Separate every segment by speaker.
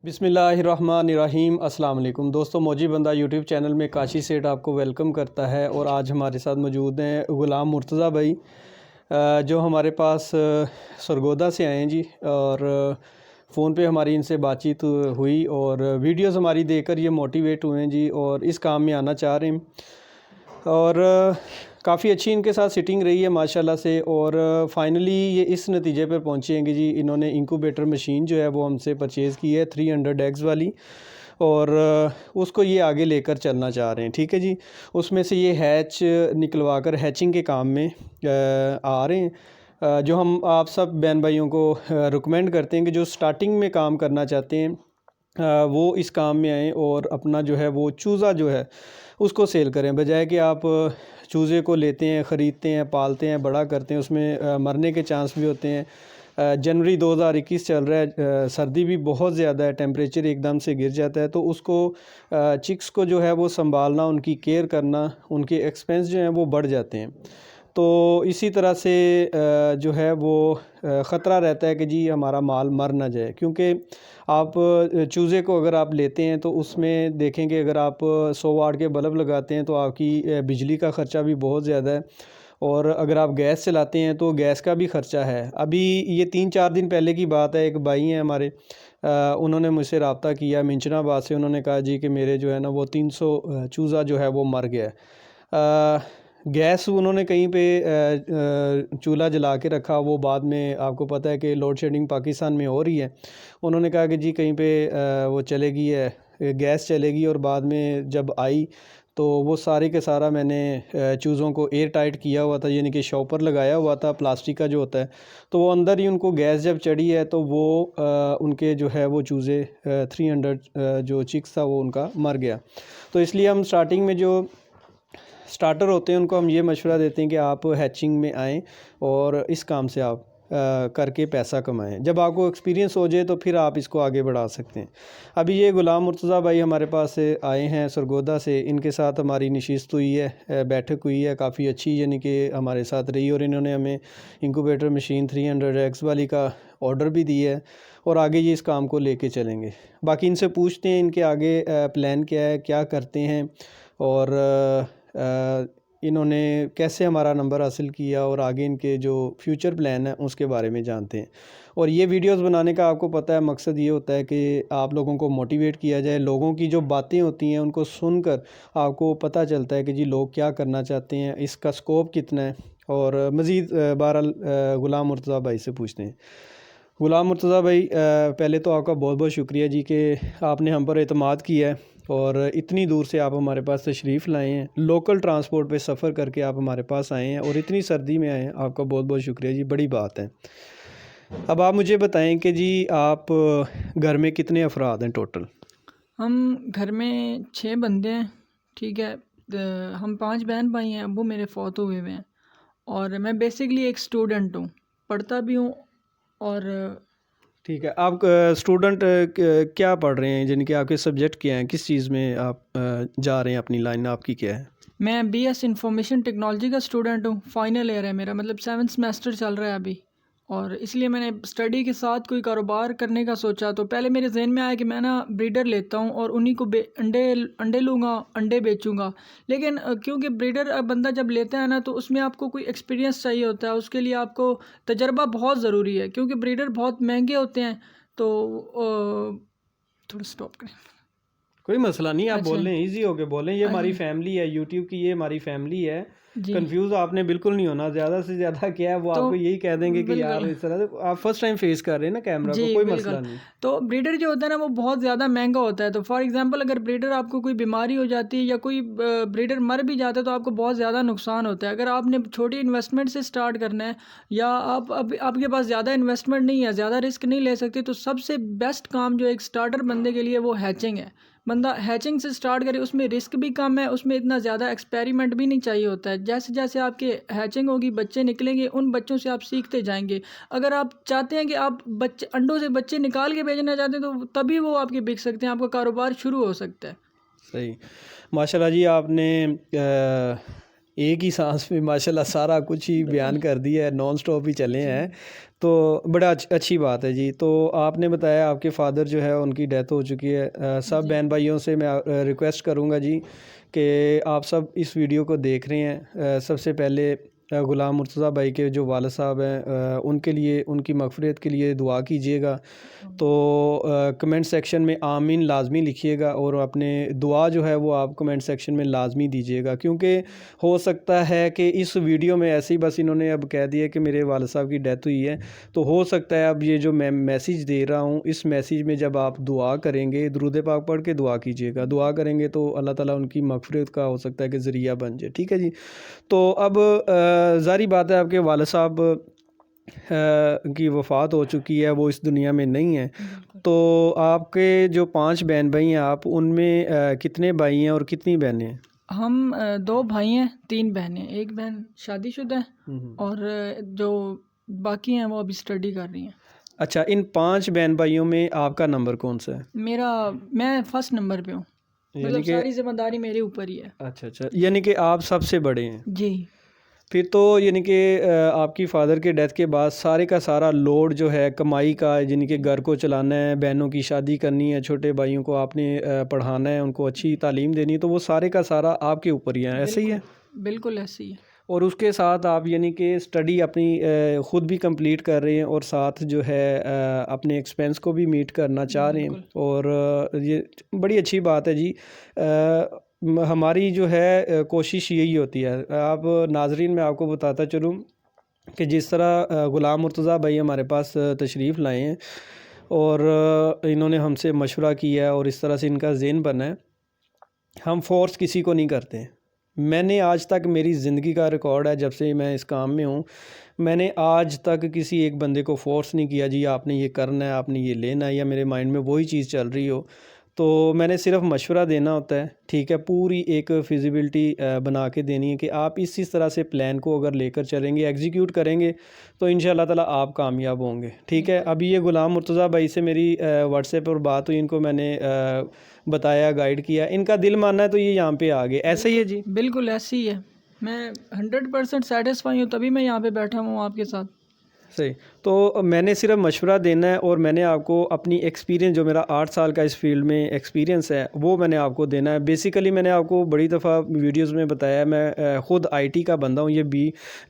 Speaker 1: बिस्मिल्लाहिर्रहमानिर्रहीम। अस्सलाम वालेकुम दोस्तों, मौजी बंदा यूट्यूब चैनल में काशी सेठ आपको वेलकम करता है। और आज हमारे साथ मौजूद हैं ग़ुलाम मुर्तज़ा भाई, जो हमारे पास सरगोदा से आए हैं जी। और फ़ोन पे हमारी इनसे बातचीत हुई और वीडियोस हमारी देखकर ये मोटिवेट हुए हैं जी, और इस काम में आना चाह रहे हैं। और काफ़ी अच्छी इनके साथ सिटिंग रही है माशाल्लाह से। और फाइनली ये इस नतीजे पर पहुँचे हैं कि जी इन्होंने इंक्यूबेटर मशीन जो है वो हमसे परचेज़ की है 300 एग्स वाली, और उसको ये आगे लेकर चलना चाह रहे हैं। ठीक है जी, उसमें से ये हैच निकलवा कर हैचिंग के काम में आ रहे हैं। जो हम आप सब बहन भाइयों को रिकमेंड करते हैं कि जो स्टार्टिंग में काम करना चाहते हैं वो इस काम में आएँ और अपना जो है वो चूज़ा जो है उसको सेल करें, बजाय कि आप चूज़े को लेते हैं, ख़रीदते हैं, पालते हैं, बड़ा करते हैं, उसमें मरने के चांस भी होते हैं। जनवरी 2021 चल रहा है, सर्दी भी बहुत ज़्यादा है, टेम्परेचर एकदम से गिर जाता है, तो उसको चिक्स को जो है वो संभालना, उनकी केयर करना, उनके एक्सपेंस जो हैं वो बढ़ जाते हैं। तो इसी तरह से जो है वो ख़तरा रहता है कि जी हमारा माल मर ना जाए। क्योंकि आप चूज़े को अगर आप लेते हैं तो उसमें देखेंगे, अगर आप 100 वाट के बल्ब लगाते हैं तो आपकी बिजली का ख़र्चा भी बहुत ज़्यादा है। और अगर आप गैस चलाते हैं तो गैस का भी ख़र्चा है। अभी ये 3-4 दिन पहले की बात है, एक भाई हैं हमारे, उन्होंने मुझसे रब्ता किया मिंचनाबाद से। उन्होंने कहा जी कि मेरे जो है ना वो 300 चूज़ा जो है वो मर गया है। गैस उन्होंने कहीं पे चूल्हा जला के रखा, वो बाद में आपको पता है कि लोड शेडिंग पाकिस्तान में हो रही है। उन्होंने कहा कि जी कहीं पे वो चलेगी है गैस चलेगी, और बाद में जब आई तो वो सारे के सारा मैंने चूज़ों को एयर टाइट किया हुआ था, यानी कि शॉपर लगाया हुआ था प्लास्टिक का जो होता है। तो वो अंदर ही उनको गैस जब चढ़ी है तो वो उनके जो है वो चूज़े 300 जो चिक्स था वो उनका मर गया। तो इसलिए हम स्टार्टिंग में जो स्टार्टर होते हैं उनको हम ये मशवरा देते हैं कि आप हैचिंग में आएँ और इस काम से आप करके पैसा कमाएं। जब आपको एक्सपीरियंस हो जाए तो फिर आप इसको आगे बढ़ा सकते हैं। अभी ये ग़ुलाम मुर्तज़ा भाई हमारे पास से आए हैं सरगोदा से, इनके साथ हमारी नशिस्त हुई है, बैठक हुई है काफ़ी अच्छी, यानी कि हमारे साथ रही। और इन्होंने हमें इंक्यूबेटर मशीन 300 एग्स वाली का ऑर्डर भी दिया है, और आगे ये इस काम को लेके चलेंगे। बाकी इनसे पूछते हैं इनके आगे प्लान क्या है, क्या करते हैं, और इन्होंने कैसे हमारा नंबर हासिल किया, और आगे इनके जो फ्यूचर प्लान है उसके बारे में जानते हैं। और ये वीडियोस बनाने का आपको पता है मकसद ये होता है कि आप लोगों को मोटिवेट किया जाए। लोगों की जो बातें होती हैं उनको सुनकर आपको पता चलता है कि जी लोग क्या करना चाहते हैं, इसका स्कोप कितना है। और मज़ीद बहरहाल ग़ुलाम मुर्तज़ा भाई से पूछते हैं। ग़ुलाम मुर्तज़ा भाई, पहले तो आपका बहुत बहुत शुक्रिया जी कि आपने हम पर एतमाद किया है और इतनी दूर से आप हमारे पास तशरीफ़ लाए हैं। लोकल ट्रांसपोर्ट पे सफ़र करके आप हमारे पास आए हैं और इतनी सर्दी में आए हैं। आपका बहुत बहुत शुक्रिया जी, बड़ी बात है। अब आप मुझे बताएं कि जी आप घर में कितने अफराद हैं टोटल?
Speaker 2: हम घर में 6 बंदे हैं। ठीक है, हम 5 बहन भाई हैं। अब्बू मेरे फौत हुए हैं और मैं बेसिकली एक स्टूडेंट हूँ, पढ़ता भी हूँ। और
Speaker 1: ठीक है, आप स्टूडेंट क्या पढ़ रहे हैं, जिनके आपके सब्जेक्ट क्या हैं, किस चीज़ में आप जा रहे हैं, अपनी लाइन आपकी क्या है?
Speaker 2: मैं BS इंफॉर्मेशन टेक्नोलॉजी का स्टूडेंट हूँ। फाइनल ईयर है मेरा, मतलब 7th सेमेस्टर चल रहा है अभी। और इसलिए मैंने स्टडी के साथ कोई कारोबार करने का सोचा। तो पहले मेरे जहन में आया कि मैं ना ब्रीडर लेता हूँ और उन्हीं को अंडे लूँगा, अंडे बेचूँगा। लेकिन क्योंकि ब्रीडर बंदा जब लेता है ना तो उसमें आपको कोई एक्सपीरियंस चाहिए होता है, उसके लिए आपको तजर्बा बहुत ज़रूरी है, क्योंकि ब्रीडर बहुत महंगे होते हैं। तो थोड़ा स्टॉप करें।
Speaker 1: कोई मसला नहीं, आप
Speaker 2: अच्छा,
Speaker 1: बोलें, इजी होके बोलें। ये हमारी
Speaker 2: अच्छा
Speaker 1: फैमिली है यूट्यूब की, ये हमारी फैमिली है।
Speaker 2: जी।
Speaker 1: कंफ्यूज आपने बिल्कुल नहीं होना। ज़्यादा से ज़्यादा क्या है वो
Speaker 2: तो
Speaker 1: आपको यही कह देंगे कि यार
Speaker 2: बिल्कुल,
Speaker 1: इस तरह से आप फर्स्ट टाइम फेस कर रहे हैं ना कैमरा को,
Speaker 2: जी,
Speaker 1: कोई
Speaker 2: बिल्कुल।
Speaker 1: मसला नहीं।
Speaker 2: तो ब्रीडर जो होता है ना वो बहुत ज़्यादा महंगा होता है। तो फॉर एग्ज़ाम्पल अगर ब्रीडर आपको कोई बीमारी हो जाती है या कोई ब्रीडर मर भी जाता है तो आपको बहुत ज़्यादा नुकसान होता है। अगर आपने छोटी इन्वेस्टमेंट से स्टार्ट करना है या आप अब आपके पास ज़्यादा इन्वेस्टमेंट नहीं है, ज़्यादा रिस्क नहीं ले सकते, तो सबसे बेस्ट काम जो एक स्टार्टर बंदे के लिए वो हैचिंग है। बंदा हैचिंग से स्टार्ट करे, उसमें रिस्क भी कम है, उसमें इतना ज़्यादा एक्सपेरिमेंट भी नहीं चाहिए होता है। जैसे जैसे आपके हैचिंग होगी, बच्चे निकलेंगे, उन बच्चों से आप सीखते जाएंगे। अगर आप चाहते हैं कि आप बच्चे अंडों से बच्चे निकाल के बेचना चाहते हैं तो तभी वो आपके बिक सकते हैं, आपका कारोबार शुरू हो सकता है।
Speaker 1: सही, माशाल्लाह जी। आपने एक ही सांस में माशाल्लाह सारा कुछ ही बयान कर दिया है, नॉन स्टॉप ही चले हैं। तो बड़ा अच्छी बात है जी। तो आपने बताया आपके फादर जो है उनकी डेथ हो चुकी है। सब बहन भाइयों से मैं रिक्वेस्ट करूँगा जी कि आप सब इस वीडियो को देख रहे हैं। सबसे पहले ग़ुलाम मुर्तज़ा भाई के जो वालिद साहब हैं उनके लिए, उनकी मग़फ़िरत के लिए दुआ कीजिएगा। तो कमेंट सेक्शन में आमीन लाज़मी लिखिएगा और अपने दुआ जो है वो आप कमेंट सेक्शन में लाज़मी दीजिएगा, क्योंकि हो सकता है कि इस वीडियो में ऐसे ही बस इन्होंने अब कह दिया कि मेरे वालिद साहब की डेथ हुई है, तो हो सकता है अब ये जो मैं मैसेज दे रहा हूँ, इस मैसेज में जब आप दुआ करेंगे, दुरूद पाक पढ़ के दुआ कीजिएगा। दुआ करेंगे तो अल्लाह ताला उनकी मग़फ़िरत का हो सकता है कि ज़रिया बन जाए। ठीक है जी। तो अब ज़ाहिर बात है आपके वालिद साहब की वफ़ात हो चुकी है, वो इस दुनिया में नहीं है। तो आपके जो 5 बहन भाई हैं, आप उनमें कितने भाई हैं और कितनी बहनें हैं?
Speaker 2: हम 2 भाई हैं, 3 बहनें। एक बहन शादीशुदा है और जो बाकी हैं वो अभी स्टडी कर रही हैं।
Speaker 1: अच्छा, इन 5 बहन भाइयों में आपका नंबर कौन सा है?
Speaker 2: मैं फर्स्ट नंबर पे हूँ, मतलब सारी ज़िम्मेदारी मेरे ऊपर ही है।
Speaker 1: अच्छा, यानी कि आप सबसे बड़े हैं।
Speaker 2: जी।
Speaker 1: फिर तो यानी कि आपकी फ़ादर के डेथ के बाद सारे का सारा लोड जो है कमाई का, यानी कि घर को चलाना है, बहनों की शादी करनी है, छोटे भाइयों को आपने पढ़ाना है, उनको अच्छी तालीम देनी है, तो वो सारे का सारा आपके ऊपर ही है। ऐसे ही है?
Speaker 2: बिल्कुल ऐसे ही है।
Speaker 1: और उसके साथ आप यानी कि स्टडी अपनी ख़ुद भी कंप्लीट कर रहे हैं और साथ जो है अपने एक्सपेंस को भी मीट करना चाह रहे हैं, और ये बड़ी अच्छी बात है जी। हमारी जो है कोशिश यही होती है। आप नाज़रीन, मैं आपको बताता चलूँ कि जिस तरह ग़ुलाम मुर्तज़ा भाई हमारे पास तशरीफ़ लाए हैं और इन्होंने हमसे मशवरा किया है और इस तरह से इनका ज़हन बना है। हम फ़ोर्स किसी को नहीं करते हैं। मैंने आज तक, मेरी ज़िंदगी का रिकॉर्ड है, जब से मैं इस काम में हूँ, मैंने आज तक किसी एक बंदे को फ़ोर्स नहीं किया जी आपने ये करना है, आपने ये लेना है, या मेरे माइंड में वही चीज़ चल रही हो। तो मैंने सिर्फ मशवरा देना होता है, ठीक है, पूरी एक फ़िज़िबिलिटी बना के देनी है कि आप इस तरह से प्लान को अगर लेकर चलेंगे, एग्जीक्यूट करेंगे, तो इंशाअल्लाह ताला आप कामयाब होंगे। ठीक है। अभी ये ग़ुलाम मुर्तज़ा भाई से मेरी व्हाट्सएप पर बात हुई, इनको मैंने बताया, गाइड किया, इनका दिल मानना है तो ये यहाँ पे आ गए। ऐसे ही है जी?
Speaker 2: बिल्कुल ऐसे ही है। मैं 100% सेटिस्फाई हूँ, तभी मैं यहाँ पे बैठा हूँ आपके साथ।
Speaker 1: सही। तो मैंने सिर्फ मशवरा देना है और मैंने आपको अपनी एक्सपीरियंस, जो मेरा 8 साल का इस फील्ड में एक्सपीरियंस है, वो मैंने आपको देना है। बेसिकली मैंने आपको बड़ी दफ़ा वीडियोस में बताया, मैं ख़ुद आईटी का बंदा हूँ। ये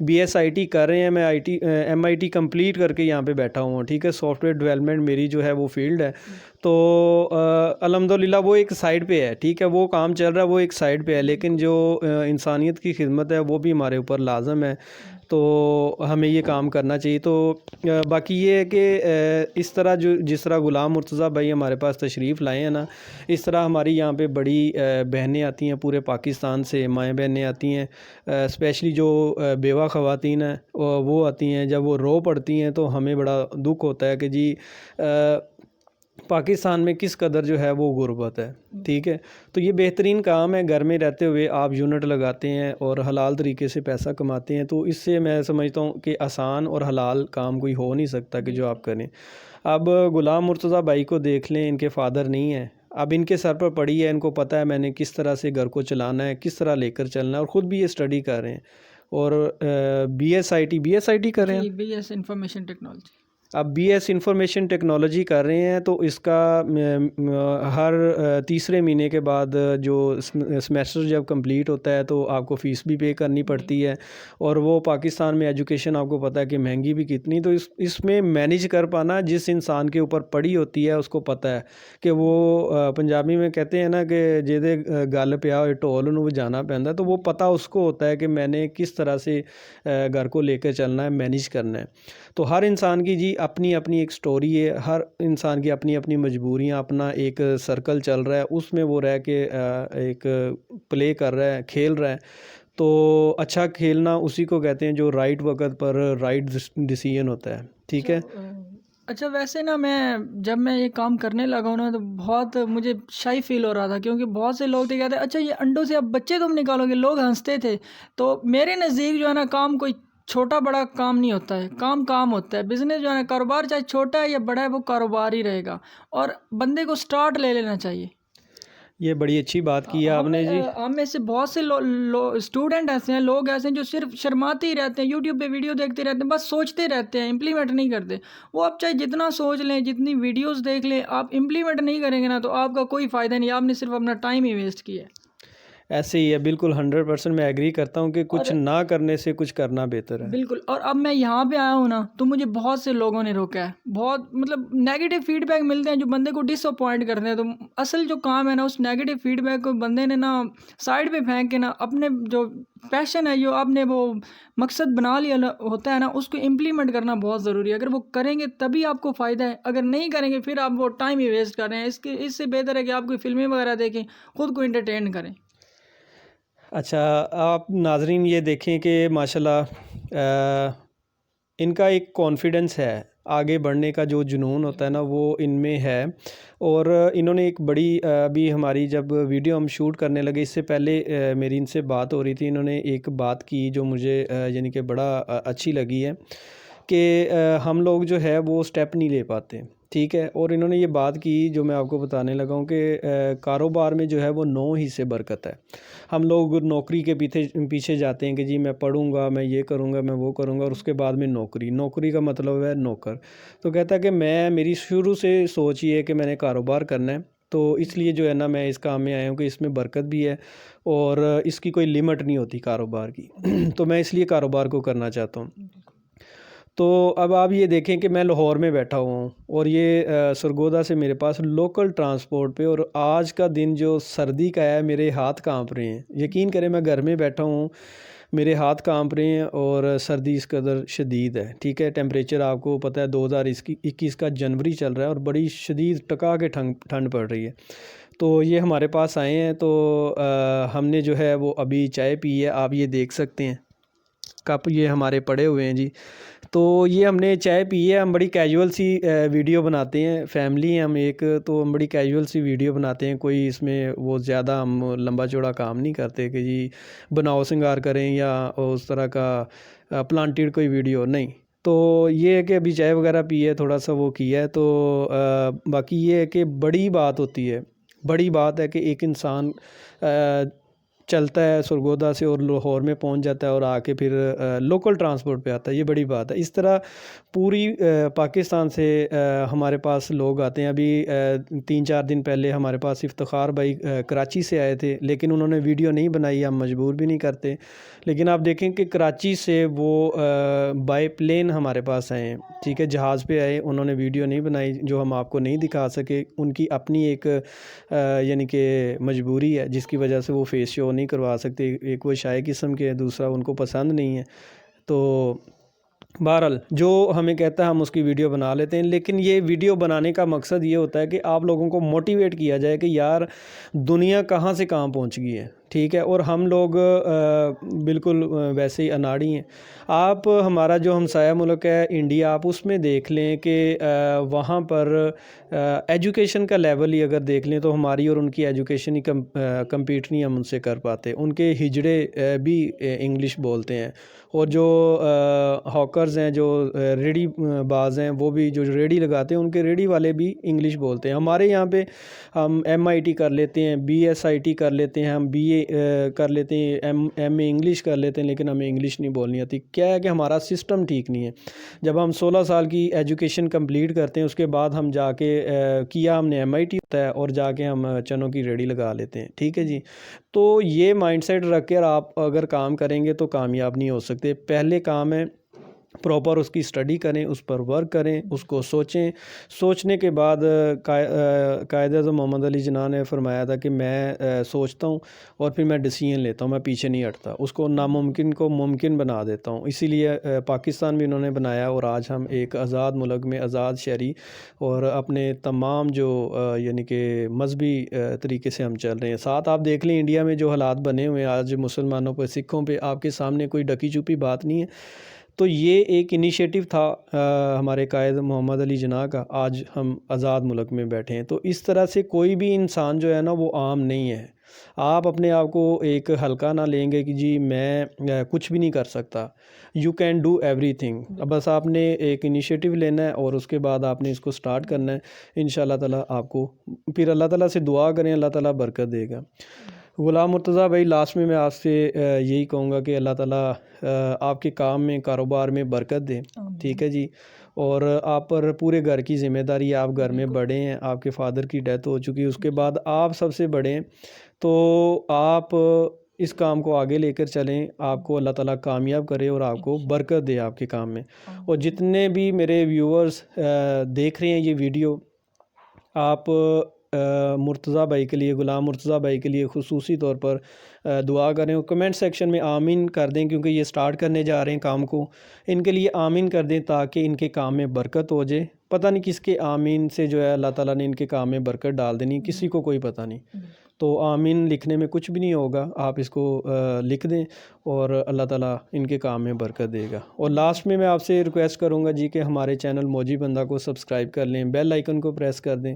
Speaker 1: BSIT कर रहे हैं, मैं MIT कंप्लीट करके यहाँ पे बैठा हुआ हूँ। ठीक है। सॉफ्टवेयर डेवलपमेंट मेरी जो है वो फील्ड है। तो अल्हम्दुलिल्लाह वो एक साइड पे है। ठीक है, वो काम चल रहा है, वो एक साइड पे है, लेकिन जो इंसानियत की खिदमत है वो भी हमारे ऊपर लाजम है, तो हमें ये काम करना चाहिए। तो बाकी ये है कि इस तरह जिस तरह ग़ुलाम मुर्तज़ा भाई हमारे पास तशरीफ़ लाए हैं ना, इस तरह हमारी यहाँ पे बड़ी बहनें आती हैं, पूरे पाकिस्तान से माएँ बहनें आती हैं, स्पेशली जो बेवा ख़वातीन हैं वो आती हैं। जब वो रो पड़ती हैं तो हमें बड़ा दुख होता है कि जी पाकिस्तान में किस कदर जो है वो गुर्बत है। ठीक है। तो ये बेहतरीन काम है, घर में रहते हुए आप यूनिट लगाते हैं और हलाल तरीके से पैसा कमाते हैं, तो इससे मैं समझता हूँ कि आसान और हलाल काम कोई हो नहीं सकता कि जो आप करें। अब ग़ुलाम मुर्तज़ा भाई को देख लें, इनके फादर नहीं है, अब इनके सर पर पड़ी है, इनको पता है मैंने किस तरह से घर को चलाना है, किस तरह लेकर चलना है, और ख़ुद भी ये स्टडी कर रहे हैं और BSIT कर रहे हैं।
Speaker 2: BS information technology.
Speaker 1: अब BS इंफॉर्मेशन टेक्नोलॉजी कर रहे हैं, तो इसका हर तीसरे महीने के बाद जो सेमेस्टर जब कंप्लीट होता है तो आपको फ़ीस भी पे करनी पड़ती है, और वो पाकिस्तान में एजुकेशन आपको पता है कि महंगी भी कितनी। तो इसमें मैनेज कर पाना जिस इंसान के ऊपर पड़ी होती है उसको पता है कि वो पंजाबी में कहते हैं ना कि जेदे गल पिया होए ढोल नूं वजाना पैंदा, तो वो पता उसको होता है कि मैंने किस तरह से घर को लेकर चलना है, मैनेज करना है। तो हर इंसान की जी अपनी अपनी एक स्टोरी है, हर इंसान की अपनी अपनी मजबूरियां, अपना एक सर्कल चल रहा है, उसमें वो रह के एक प्ले कर रहा है, खेल रहा है। तो अच्छा खेलना उसी को कहते हैं जो राइट वक्त पर राइट डिसीजन होता है। ठीक है।
Speaker 2: अच्छा, वैसे ना जब मैं ये काम करने लगा हूँ ना, तो बहुत मुझे शाई फील हो रहा था, क्योंकि बहुत से लोग थे कहते अच्छा ये अंडों से अब बच्चे तुम निकालोगे, लोग हंसते थे। तो मेरे नज़दीक जो है ना, काम कोई छोटा बड़ा काम नहीं होता है, काम होता है। बिज़नेस जो है ना, कारोबार चाहे छोटा है या बड़ा है, वो कारोबार ही रहेगा, और बंदे को स्टार्ट ले लेना चाहिए।
Speaker 1: ये बड़ी अच्छी बात की है आपने जी।
Speaker 2: हम में से बहुत से स्टूडेंट ऐसे हैं, लोग ऐसे हैं जो सिर्फ शर्माते ही रहते हैं, यूट्यूब पे वीडियो देखते रहते हैं, बस सोचते रहते हैं, इम्प्लीमेंट नहीं करते। वो आप चाहे जितना सोच लें, जितनी वीडियोस देख लें, आप इम्प्लीमेंट नहीं करेंगे ना, तो आपका कोई फ़ायदा नहीं, आपने सिर्फ अपना टाइम ही वेस्ट किया है।
Speaker 1: ऐसे ही है, बिल्कुल 100% मैं एग्री करता हूँ कि कुछ
Speaker 2: और
Speaker 1: ना करने से कुछ करना बेहतर है।
Speaker 2: बिल्कुल, और अब मैं यहाँ पे आया हूँ ना, तो मुझे बहुत से लोगों ने रोका है, बहुत मतलब नेगेटिव फीडबैक मिलते हैं जो बंदे को डिसअपॉइंट करते हैं। तो असल जो काम है ना, उस नेगेटिव फीडबैक को बंदे ने ना साइड पे फेंक के ना अपने जो पैशन है, जो आपने वो मकसद बना लिया होता है ना, उसको इम्प्लीमेंट करना बहुत ज़रूरी है। अगर वो करेंगे तभी आपको फ़ायदा है, अगर नहीं करेंगे फिर आप वो टाइम ही वेस्ट कर रहे हैं। इससे बेहतर है कि आप कोई फिल्में वगैरह देखें, खुद को इंटरटेन करें।
Speaker 1: अच्छा, आप नाज़रीन ये देखें कि माशाल्लाह इनका एक कॉन्फिडेंस है, आगे बढ़ने का जो जुनून होता है ना वो इनमें है। और इन्होंने एक बड़ी अभी हमारी जब वीडियो हम शूट करने लगे, इससे पहले मेरी इनसे बात हो रही थी, इन्होंने एक बात की जो मुझे यानी कि बड़ा अच्छी लगी है कि हम लोग जो है वो स्टेप नहीं ले पाते, ठीक है। और इन्होंने ये बात की जो मैं आपको बताने लगा हूँ कि कारोबार में जो है वो 9 हिस्से बरकत है। हम लोग नौकरी के पीछे जाते हैं कि जी मैं पढ़ूँगा, मैं ये करूँगा, मैं वो करूँगा, और उसके बाद में नौकरी। नौकरी का मतलब है नौकर। तो कहता है कि मेरी शुरू से सोच ये है कि मैंने कारोबार करना है, तो इसलिए जो है ना मैं इस काम में आया हूँ कि इसमें बरकत भी है और इसकी कोई लिमिट नहीं होती कारोबार की। तो मैं इसलिए कारोबार को करना चाहता हूँ। तो अब आप ये देखें कि मैं लाहौर में बैठा हुआ हूँ और ये सरगोदा से मेरे पास लोकल ट्रांसपोर्ट पे, और आज का दिन जो सर्दी का है, मेरे हाथ कांप रहे हैं। यकीन करें, मैं घर में बैठा हूँ, मेरे हाथ कांप रहे हैं और सर्दी इस कदर शदीद है, ठीक है। टेम्परेचर आपको पता है 2021 का जनवरी चल रहा है और बड़ी शदीद टका के ठंड पड़ रही है। तो ये हमारे पास आए हैं, तो हमने जो है वो अभी चाय पी है, आप ये देख सकते हैं कप ये हमारे पड़े हुए हैं जी। तो ये हमने चाय पी है, हम बड़ी कैजुअल सी वीडियो बनाते हैं, फैमिली हैं हम एक, तो हम बड़ी कैजुअल सी वीडियो बनाते हैं, कोई इसमें वो ज़्यादा हम लंबा चौड़ा काम नहीं करते कि जी बनाओ सिंगार करें या उस तरह का प्लांटेड कोई वीडियो नहीं। तो ये है कि अभी चाय वगैरह पी है, थोड़ा सा वो किया है। तो बाकी ये है कि बड़ी बात होती है, बड़ी बात है कि एक इंसान चलता है सरगोदा से और लाहौर में पहुंच जाता है और आके फिर लोकल ट्रांसपोर्ट पे आता है, ये बड़ी बात है। इस तरह पूरी पाकिस्तान से हमारे पास लोग आते हैं। अभी 3-4 दिन पहले हमारे पास इफ्तिखार भाई कराची से आए थे, लेकिन उन्होंने वीडियो नहीं बनाई, हम मजबूर भी नहीं करते। लेकिन आप देखें कि कराची से वो बाय प्लेन हमारे पास आए हैं, ठीक है, जहाज़ पे आए, उन्होंने वीडियो नहीं बनाई, जो हम आपको नहीं दिखा सके। उनकी अपनी एक यानी कि मजबूरी है जिसकी वजह से वो फेस शो नहीं करवा सकते। एक वो शाय किस्म के हैं, दूसरा उनको पसंद नहीं है। तो बहरहाल जो हमें कहता है हम उसकी वीडियो बना लेते हैं, लेकिन ये वीडियो बनाने का मकसद ये होता है कि आप लोगों को मोटिवेट किया जाए कि यार दुनिया कहाँ से कहाँ पहुँच गई है, ठीक है। और हम लोग बिल्कुल वैसे ही अनाड़ी हैं। आप हमारा जो हमसाया मुल्क है इंडिया, आप उसमें देख लें कि वहाँ पर एजुकेशन का लेवल ही अगर देख लें तो हमारी और उनकी एजुकेशन ही कम्पीट नहीं हम उनसे कर पाते। उनके हिजड़े भी इंग्लिश बोलते हैं, और जो हॉकर्स हैं, जो रेडी बाज हैं, वो भी जो रेडी लगाते हैं, उनके रेडी वाले भी इंग्लिश बोलते हैं। हमारे यहाँ पे हम MIT कर लेते हैं, BSIT कर लेते हैं, हम BA कर लेते हैं, MA इंग्लिश कर लेते हैं, लेकिन हमें इंग्लिश नहीं बोलनी आती। क्या है कि हमारा सिस्टम ठीक नहीं है। जब हम 16 साल की एजुकेशन कंप्लीट करते हैं, उसके बाद हम जाके किया हमने MIT होता है और जाके हम चनों की रेडी लगा लेते हैं, ठीक है जी। तो ये माइंडसेट रख कर आप अगर काम करेंगे तो कामयाब नहीं हो सकते। पहले काम है प्रॉपर उसकी स्टडी करें, उस पर वर्क करें, उसको सोचें। सोचने के बाद कायद-ए-आज़म मोहम्मद अली जिन्ना ने फरमाया था कि मैं सोचता हूँ और फिर मैं डिसीजन लेता हूँ, मैं पीछे नहीं हटता, उसको नामुमकिन को मुमकिन बना देता हूँ। इसीलिए पाकिस्तान भी उन्होंने बनाया और आज हम एक आज़ाद मुल्क में आज़ाद शहरी और अपने तमाम जो यानी कि मजहबी तरीके से हम चल रहे हैं। साथ आप देख लें इंडिया में जो हालात बने हुए हैं आज मुसलमानों पर, सिखों पे, आपके सामने कोई ढकी छुपी बात नहीं है। तो ये एक इनिशिएटिव था हमारे कायद मोहम्मद अली जिन्ना का। आज हम आज़ाद मुल्क में बैठे हैं। तो इस तरह से कोई भी इंसान जो है ना वो आम नहीं है। आप अपने आप को एक हल्का ना लेंगे कि जी मैं कुछ भी नहीं कर सकता। You can do everything. बस आपने एक इनिशिएटिव लेना है और उसके बाद आपने इसको स्टार्ट करना है। इंशाल्लाह ताला आपको फिर अल्लाह ताला से दुआ करें, अल्लाह ताला बरकत देगा। ग़ुलाम मुर्तज़ा भाई, लास्ट में मैं आपसे यही कहूँगा कि अल्लाह ताला आपके काम में, कारोबार में बरकत दे। ठीक है जी। और आप पर पूरे घर की ज़िम्मेदारी है। आप घर में बड़े हैं, आपके फादर की डेथ हो चुकी है, उसके बाद आप सबसे बड़े हैं। तो आप इस काम को आगे लेकर चलें। आपको अल्लाह ताला कामयाब करे और आपको बरकत दे आपके काम में। और जितने भी मेरे व्यूअर्स देख रहे हैं ये वीडियो, आप मुर्तज़ा भाई के लिए, ग़ुलाम मुर्तज़ा भाई के लिए ख़ुसूसी तौर पर दुआ करें और कमेंट सेक्शन में आमीन कर दें, क्योंकि ये स्टार्ट करने जा रहे हैं काम को। इनके लिए आमीन कर दें ताकि इनके काम में बरकत हो जाए। पता नहीं किसके आमीन से जो है अल्लाह ताला ने इनके काम में बरकत डाल देनी, किसी को कोई पता नहीं। तो आमीन लिखने में कुछ भी नहीं होगा, आप इसको लिख दें और अल्लाह ताला इनके काम में बरकत देगा। और लास्ट में मैं आपसे रिक्वेस्ट करूँगा जी कि हमारे चैनल मौजी बंदा को सब्सक्राइब कर लें, बेल आइकन को प्रेस कर दें,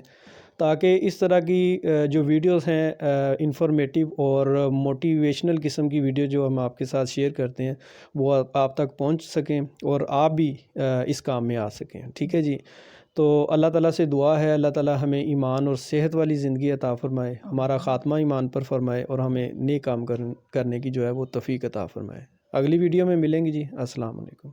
Speaker 1: ताकि इस तरह की जो वीडियोस हैं इंफॉर्मेटिव और मोटिवेशनल किस्म की वीडियो जो हम आपके साथ शेयर करते हैं वो आप तक पहुंच सकें और आप भी इस काम में आ सकें। ठीक है जी। तो अल्लाह ताला से दुआ है, अल्लाह ताला हमें ईमान और सेहत वाली ज़िंदगी अता फ़रमाए, हमारा ख़ात्मा ईमान पर फ़रमाए और हमें नेक काम करने की जो है वो तौफ़ीक अता फ़रमाए। अगली वीडियो में मिलेंगे जी। अस्सलाम वालेकुम।